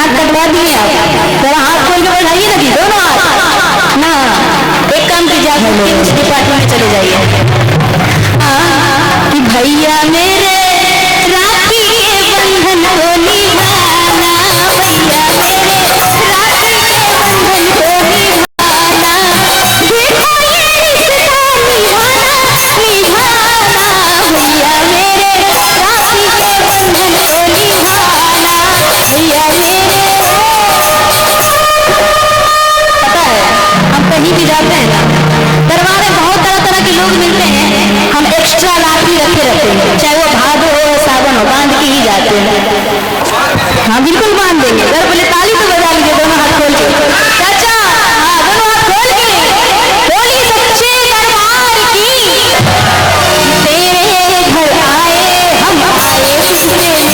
नाक कटवा दिए आप, जरा हाथ खोल के बैठाइए ना जी, दोनों हाथ ना। एक काम कीजिए, आप उस डिपार्टमेंट में चले जाइए। कि भैया मेरे राखी के बंधन को निभाना, भैया मेरे राखी के बंधन को निभाना, देखो ये रिश्ता निभाना निभाना, भैया मेरे राखी के बंधन को निभाना, भैया मेरे। पता है हम कहीं भी जाते हैं ना, दरबार में बहुत तरह तरह के लोग मिलते हैं, हम एक्स्ट्रा राखी रखे रहते हैं, चाहे वो भादो हो सावन हो, बांध के ही जाते हैं। हाँ बिल्कुल बांध देंगे। अगर बोले ताली तो बजा लीजिए दोनों हाथ खोल के, चाचा हाँ दोनों हाथ खोल के बोली सच्चे दरबार की। तेरे घर आए हम आए तुझसे मिलने,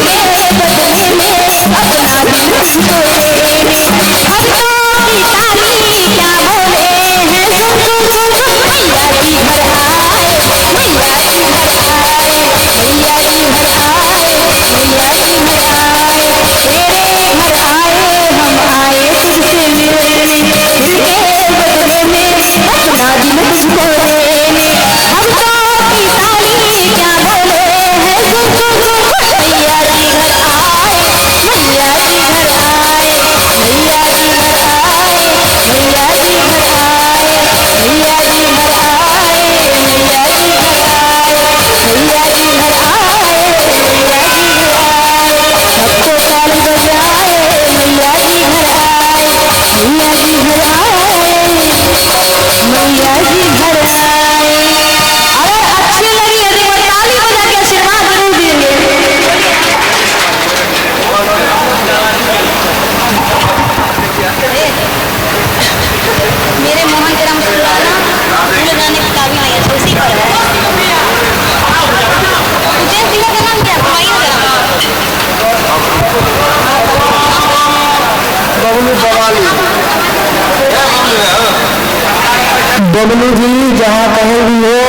तेरे बदले में अपना दिल तुझको देने, भक्तों की ताली क्या बोले हैं, सुन सुन सुन सुन, भैया जी घर आए, भैया जी घर आए, भैया जी घर आए, भैया जी घर आए, तेरे घर आए हम आए तुझसे मिलने, तेरे बदले में अपना दिल तुझको देने, भक्तों की ताली क्या बोले हैं, सुन सुन सुन, भैया जी घर आए, भैया जी घर आए, भैया जी घर आए, भैया जी घर आए, भैया जी घर आए, भैया जी घर आए, भैया जी घर आए, भैया जी घर आए, सबको ताली बजाए, भैया जी घर आए, भैया जी घर आए, भैया जी घर आए। अगर अच्छी लगी है तो ताली बजा के आशीर्वाद जरूर देंगे। मेरे मोहन तेरा मुस्कुराना भूल जाने की काबिल नहीं है, उसी पर है। उज्जैन जिला का नाम क्या है, बताइए जरा। बबलू जी जहाँ कहीं भी हो